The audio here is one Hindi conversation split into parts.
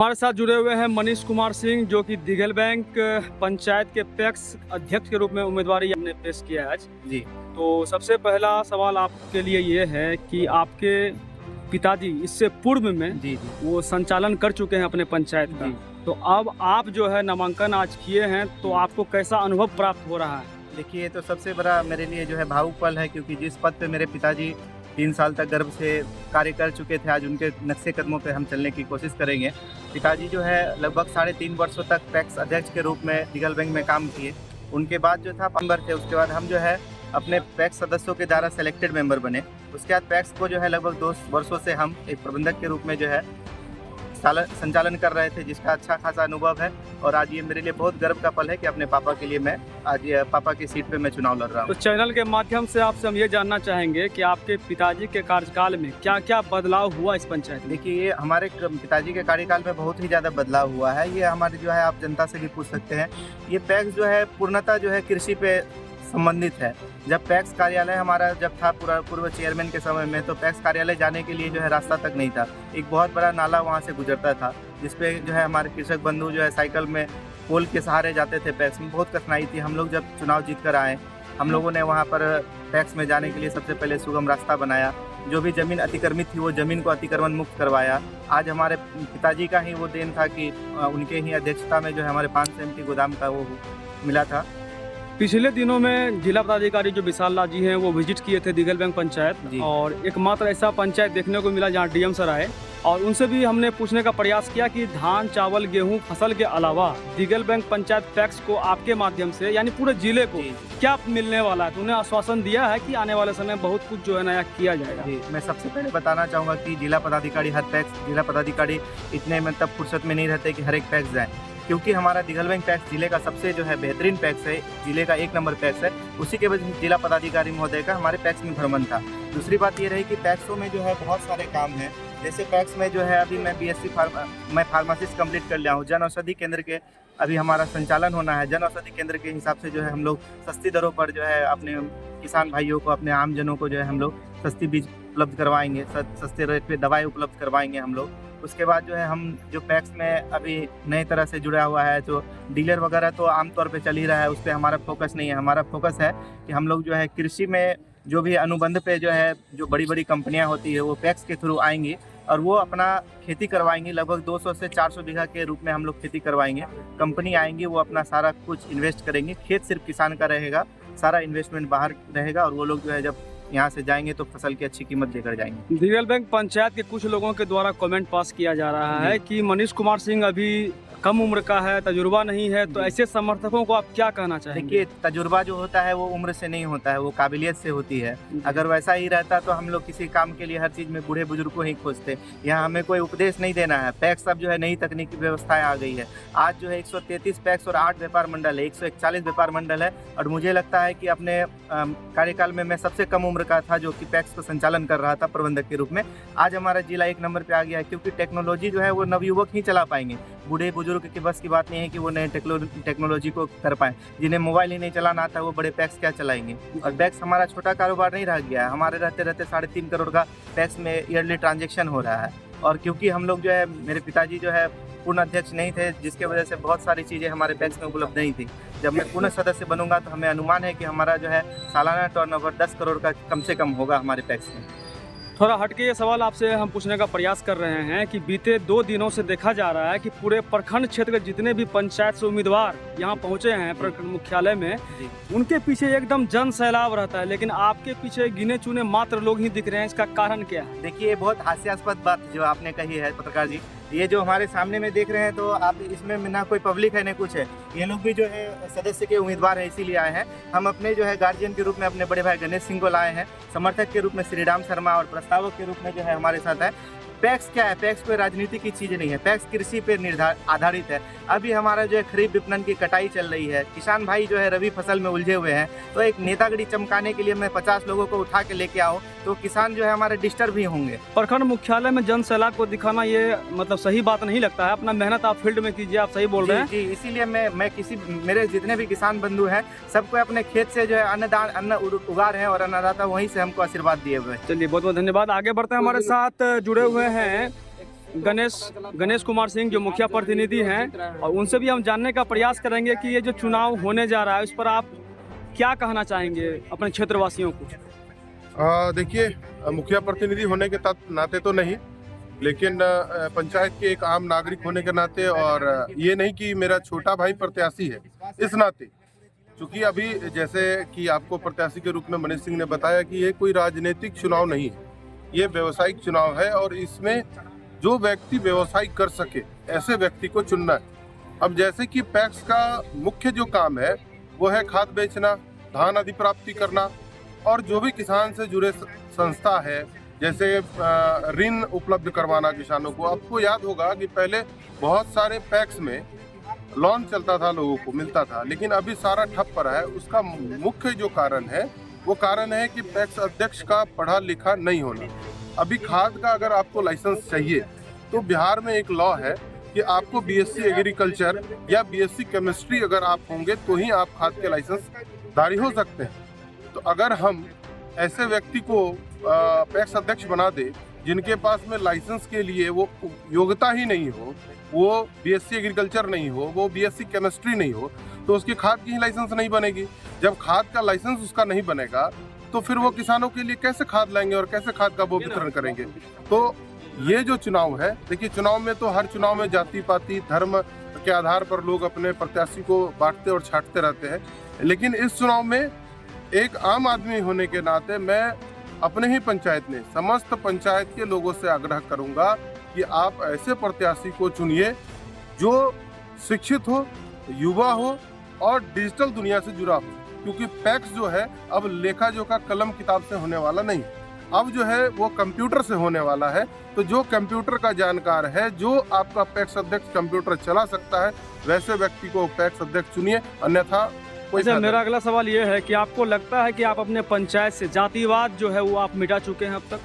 हमारे साथ जुड़े हुए हैं मनीष कुमार सिंह, जो कि दिघल बैंक पंचायत के पैक्स अध्यक्ष के रूप में उम्मीदवारी हमने पेश किया है आज। जी तो सबसे पहला सवाल आपके लिए ये है कि आपके पिताजी इससे पूर्व में जी जी वो संचालन कर चुके हैं अपने पंचायत का। जी। तो अब आप जो है नामांकन आज किए हैं, तो आपको कैसा अनुभव प्राप्त हो रहा है? देखिए, ये तो सबसे बड़ा मेरे लिए जो है भावुक पल है, क्योंकि जिस पद पे मेरे पिताजी 3 साल तक गर्व से कार्य कर चुके थे, आज उनके नक्शे कदमों पे हम चलने की कोशिश करेंगे। पिताजी जो है लगभग 3.5 वर्षों तक पैक्स अध्यक्ष के रूप में दिघल बैंक में काम किए। उनके बाद जो था मेंबर थे, उसके बाद हम जो है अपने पैक्स सदस्यों के द्वारा सेलेक्टेड मेंबर बने। उसके बाद पैक्स को जो है लगभग 2 वर्षों से हम एक प्रबंधक के रूप में जो है संचालन कर रहे थे, जिसका अच्छा खासा अनुभव है। और आज ये मेरे लिए बहुत गर्व का पल है कि अपने पापा के लिए मैं आज पापा की सीट पे मैं चुनाव लड़ रहा हूँ। तो चैनल के माध्यम से आपसे हम ये जानना चाहेंगे कि आपके पिताजी के कार्यकाल में क्या क्या बदलाव हुआ इस पंचायत में? देखिए, ये हमारे पिताजी के कार्यकाल में बहुत ही ज़्यादा बदलाव हुआ है। ये हमारे जो है, आप जनता से भी पूछ सकते हैं, ये पैक्स जो है पूर्णतः जो है कृषि पे संबंधित है। जब पैक्स कार्यालय हमारा जब था पूर्व चेयरमैन के समय में, तो पैक्स कार्यालय जाने के लिए जो है रास्ता तक नहीं था। एक बहुत बड़ा नाला वहाँ से गुजरता था, जिसपे जो है हमारे कृषक बंधु जो है साइकिल में पोल के सहारे जाते थे। पैक्स में बहुत कठिनाई थी। हम लोग जब चुनाव जीत कर आए, हम लोगों ने वहाँ पर पैक्स में जाने के लिए सबसे पहले सुगम रास्ता बनाया। जो भी ज़मीन अतिक्रमित थी, वो ज़मीन को अतिक्रमण मुक्त करवाया। आज हमारे पिताजी का ही वो देन था कि उनके ही अध्यक्षता में जो है हमारे 500 एमटी गोदाम का वो मिला था। पिछले दिनों में जिला पदाधिकारी जो विशाल लाल जी हैं, वो विजिट किए थे दिघल बैंक पंचायत, और एकमात्र ऐसा पंचायत देखने को मिला जहां डीएम सर आए, और उनसे भी हमने पूछने का प्रयास किया कि धान, चावल, गेहूं फसल के अलावा दिघल बैंक पंचायत पैक्स को आपके माध्यम से यानी पूरे जिले को क्या मिलने वाला है। तो उन्हें आश्वासन दिया है कि आने वाले समय बहुत कुछ जो है नया किया जाएगा। जी, मैं सबसे पहले बताना चाहूँगा कि जिला पदाधिकारी जिला पदाधिकारी इतने मतलब फुर्सत में नहीं रहते कि हर एक पैक्स जाए, क्योंकि हमारा दिघल बैंक पैक्स जिले का सबसे जो है बेहतरीन पैक्स है, जिले का 1 नंबर पैक्स है। उसी के वजह से जिला पदाधिकारी महोदय का हमारे पैक्स में भ्रमण था। दूसरी बात ये रही कि पैक्सों में जो है बहुत सारे काम हैं। जैसे पैक्स में जो है अभी मैं मैं फार्मासिस्ट कंप्लीट कर लिया हूँ। जन औषधि केंद्र के अभी हमारा संचालन होना है। जन औषधि केंद्र के हिसाब से जो है हम लोग सस्ती दरों पर जो है अपने किसान भाइयों को, अपने आमजनों को जो है हम लोग सस्ती बीज उपलब्ध करवाएंगे, सस्ते रेट पे दवाई उपलब्ध करवाएंगे हम लोग। उसके बाद जो है हम जो पैक्स में अभी नई तरह से जुड़ा हुआ है, तो डीलर वगैरह तो आमतौर पे चल ही रहा है, उस पर हमारा फोकस नहीं है। हमारा फोकस है कि हम लोग जो है कृषि में जो भी अनुबंध पे जो है जो बड़ी बड़ी कंपनियां होती है, वो पैक्स के थ्रू आएंगी और वो अपना खेती करवाएंगी। लगभग 200 से 400 बीघा के रूप में हम लोग खेती करवाएंगे। कंपनी आएंगी, वो अपना सारा कुछ इन्वेस्ट करेंगे। खेत सिर्फ किसान का रहेगा, सारा इन्वेस्टमेंट बाहर रहेगा, और वो लोग जो है जब यहाँ से जाएंगे तो फसल की अच्छी कीमत लेकर जाएंगे। दिघल बैंक पंचायत के कुछ लोगों के द्वारा कमेंट पास किया जा रहा है कि मनीष कुमार सिंह अभी कम उम्र का है, तजुर्बा नहीं है, तो ऐसे समर्थकों को आप क्या कहना चाहेंगे? देखिए, तजुर्बा जो होता है वो उम्र से नहीं होता है, वो काबिलियत से होती है। अगर वैसा ही रहता तो हम लोग किसी काम के लिए हर चीज़ में बूढ़े बुजुर्ग को ही खोजते। यहाँ हमें कोई उपदेश नहीं देना है। पैक्स अब जो है नई तकनीकी व्यवस्थाएं आ गई है। आज जो है 133 पैक्स और 8 व्यापार मंडल है, 141 व्यापार मंडल है। और मुझे लगता है कि अपने कार्यकाल में मैं सबसे कम उम्र का था जो कि पैक्स को संचालन कर रहा था प्रबंधक के रूप में। आज हमारा जिला 1 नंबर पे आ गया है, क्योंकि टेक्नोलॉजी जो है वो नवयुवक ही चला पाएंगे। बूढ़े बुजुर्ग की बस की बात नहीं है कि वो नए टेक्नोलॉजी को कर पाए। जिन्हें मोबाइल ही नहीं चलाना आता, वो बड़े पैक्स क्या चलाएंगे। और पैक्स हमारा छोटा कारोबार नहीं रह गया है। हमारे रहते रहते 3.5 करोड़ का पैक्स में ईयरली ट्रांजेक्शन हो रहा है। और क्योंकि हम लोग जो है, मेरे पिताजी जो है पूर्ण अध्यक्ष नहीं थे, जिसके वजह से बहुत सारी चीज़ें हमारे पैक्स में उपलब्ध नहीं थी। जब मैं पूर्ण सदस्य बनूंगा तो हमें अनुमान है कि हमारा जो है सालाना टर्नओवर 10 करोड़ का कम से कम होगा हमारे पैक्स में। थोड़ा हटके ये सवाल आपसे हम पूछने का प्रयास कर रहे हैं कि बीते 2 दिनों से देखा जा रहा है कि पूरे प्रखंड क्षेत्र के जितने भी पंचायत से उम्मीदवार यहाँ पहुँचे हैं प्रखंड मुख्यालय में, उनके पीछे एकदम जन सैलाब रहता है, लेकिन आपके पीछे गिने चुने मात्र लोग ही दिख रहे हैं। इसका कारण क्या है? देखिए, बहुत हास्यास्पद बात जो आपने कही है पत्रकार जी। ये जो हमारे सामने में देख रहे हैं, तो आप इसमें ना कोई पब्लिक है ना कुछ है। ये लोग भी जो है सदस्य के उम्मीदवार है, इसीलिए आए हैं। हम अपने जो है गार्जियन के रूप में अपने बड़े भाई गणेश सिंह को लाए हैं, समर्थक के रूप में श्रीराम शर्मा, और प्रस्तावक के रूप में जो है हमारे साथ है। पैक्स क्या है? पैक्स कोई राजनीति की चीज़ नहीं है। पैक्स कृषि पर आधारित है। अभी हमारा जो है खरीफ विपणन की कटाई चल रही है। किसान भाई जो है रबी फसल में उलझे हुए हैं, तो एक नेतागिरी चमकाने के लिए मैं 50 लोगों को उठा के लेके आऊँ तो किसान जो है हमारे डिस्टर्ब ही होंगे। प्रखंड मुख्यालय में जन सैलाब को दिखाना ये मतलब सही बात नहीं लगता है। अपना मेहनत आप फील्ड में कीजिए, आप सही बोल रहे हैं। जी, इसीलिए मैं मेरे जितने भी किसान बंधु हैं, सबको अपने खेत से जो है अन्न उगा रहे हैं, और अन्नदाता वहीं से हमको आशीर्वाद दिए हुए हैं। चलिए, बहुत बहुत धन्यवाद। आगे बढ़ते हैं। हमारे साथ जुड़े हुए हैं गणेश कुमार सिंह जो मुखिया प्रतिनिधि हैं, और उनसे भी हम जानने का प्रयास करेंगे कि ये जो चुनाव होने जा रहा है उस पर आप क्या कहना चाहेंगे अपने क्षेत्रवासियों को। देखिए, मुखिया प्रतिनिधि होने के नाते तो नहीं, लेकिन पंचायत के एक आम नागरिक होने के नाते, और ये नहीं कि मेरा छोटा भाई प्रत्याशी है, इस नाते, क्योंकि अभी जैसे कि आपको प्रत्याशी के रूप में मनीष सिंह ने बताया कि ये कोई राजनीतिक चुनाव नहीं है, ये व्यवसायिक चुनाव है, और इसमें जो व्यक्ति व्यवसाय कर सके ऐसे व्यक्ति को चुनना है। अब जैसे कि पैक्स का मुख्य जो काम है वो है खाद बेचना, धान अधिप्राप्ति करना, और जो भी किसान से जुड़े संस्था है, जैसे ऋण उपलब्ध करवाना किसानों को। आपको याद होगा कि पहले बहुत सारे पैक्स में लोन चलता था, लोगों को मिलता था, लेकिन अभी सारा ठप पड़ा है। उसका मुख्य जो कारण है वो कारण है कि पैक्स अध्यक्ष का पढ़ा लिखा नहीं होना। अभी खाद का अगर आपको लाइसेंस चाहिए तो बिहार में एक लॉ है कि आपको बीएससी एग्रीकल्चर या बीएससी केमिस्ट्री अगर आप होंगे तो ही आप खाद के लाइसेंस धारी हो सकते हैं। तो अगर हम ऐसे व्यक्ति को पैक्स अध्यक्ष बना दे जिनके पास में लाइसेंस के लिए वो योग्यता ही नहीं हो, वो बीएससी एग्रीकल्चर नहीं हो, वो बीएससी केमिस्ट्री नहीं हो, तो उसकी खाद की ही लाइसेंस नहीं बनेगी। जब खाद का लाइसेंस उसका नहीं बनेगा तो फिर वो किसानों के लिए कैसे खाद लाएंगे और कैसे खाद का वो वितरण करेंगे। तो ये जो चुनाव है, देखिए, चुनाव में तो हर चुनाव में जाति पाति धर्म के आधार पर लोग अपने प्रत्याशी को बांटते और छांटते रहते हैं, लेकिन इस चुनाव में एक आम आदमी होने के नाते मैं अपने ही पंचायत में समस्त पंचायत के लोगों से आग्रह करूंगा कि आप ऐसे प्रत्याशी को चुनिए जो शिक्षित हो, युवा हो और डिजिटल दुनिया से जुड़ा हो, क्योंकि पैक्स जो है अब लेखा जोखा कलम किताब से होने वाला नहीं, अब जो है वो कंप्यूटर से होने वाला है। तो जो कंप्यूटर का जानकार है, जो आपका पैक्स अध्यक्ष कंप्यूटर चला सकता है, वैसे व्यक्ति को पैक्स अध्यक्ष चुनिए, अन्यथा कोई। अच्छा, मेरा अगला सवाल ये है कि आपको लगता है कि आप अपने पंचायत से जातिवाद जो है वो आप मिटा चुके हैं अब तक?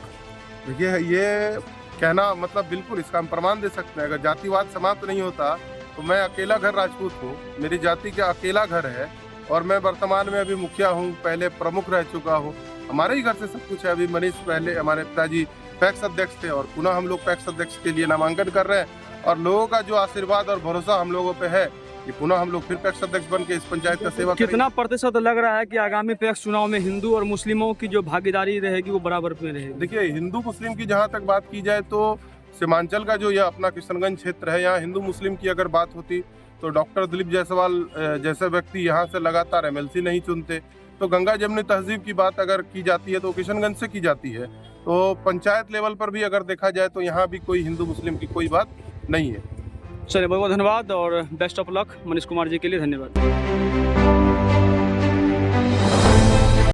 देखिए, ये कहना मतलब बिल्कुल इसका हम प्रमाण दे सकते हैं। अगर जातिवाद समाप्त नहीं होता तो मैं अकेला घर राजपूत हूँ, मेरी जाति का अकेला घर है, और मैं वर्तमान में अभी मुखिया हूँ, पहले प्रमुख रह चुका हूँ। हमारे ही घर से सब कुछ है। अभी मनीष पहले हमारे पिताजी पैक्स अध्यक्ष थे और पुनः हम लोग पैक्स अध्यक्ष के लिए नामांकन कर रहे हैं, और लोगों का जो आशीर्वाद और भरोसा हम लोगों पे है कि पुनः हम लोग फिर पैक्स अध्यक्ष बन के इस पंचायत का सेवा करेंगे। कितना प्रतिशत लग रहा है कि आगामी पैक्स चुनाव में हिंदू और मुस्लिमों की जो भागीदारी रहेगी वो बराबर में रहेगी? देखिए, हिंदू मुस्लिम की जहाँ तक बात की जाए तो सीमांचल का जो यह अपना किशनगंज क्षेत्र है, यहाँ हिंदू मुस्लिम की अगर बात होती तो डॉक्टर दिलीप जायसवाल जैसे व्यक्ति यहाँ से लगातार एमएलसी नहीं चुनते। तो गंगा जमुनी तहजीब की बात अगर की जाती है तो किशनगंज से की जाती है। तो पंचायत लेवल पर भी अगर देखा जाए तो यहाँ भी कोई हिंदू मुस्लिम की कोई बात नहीं है। चलिए, बहुत बहुत धन्यवाद और best of luck. Manish Kumar ji के लिए धन्यवाद।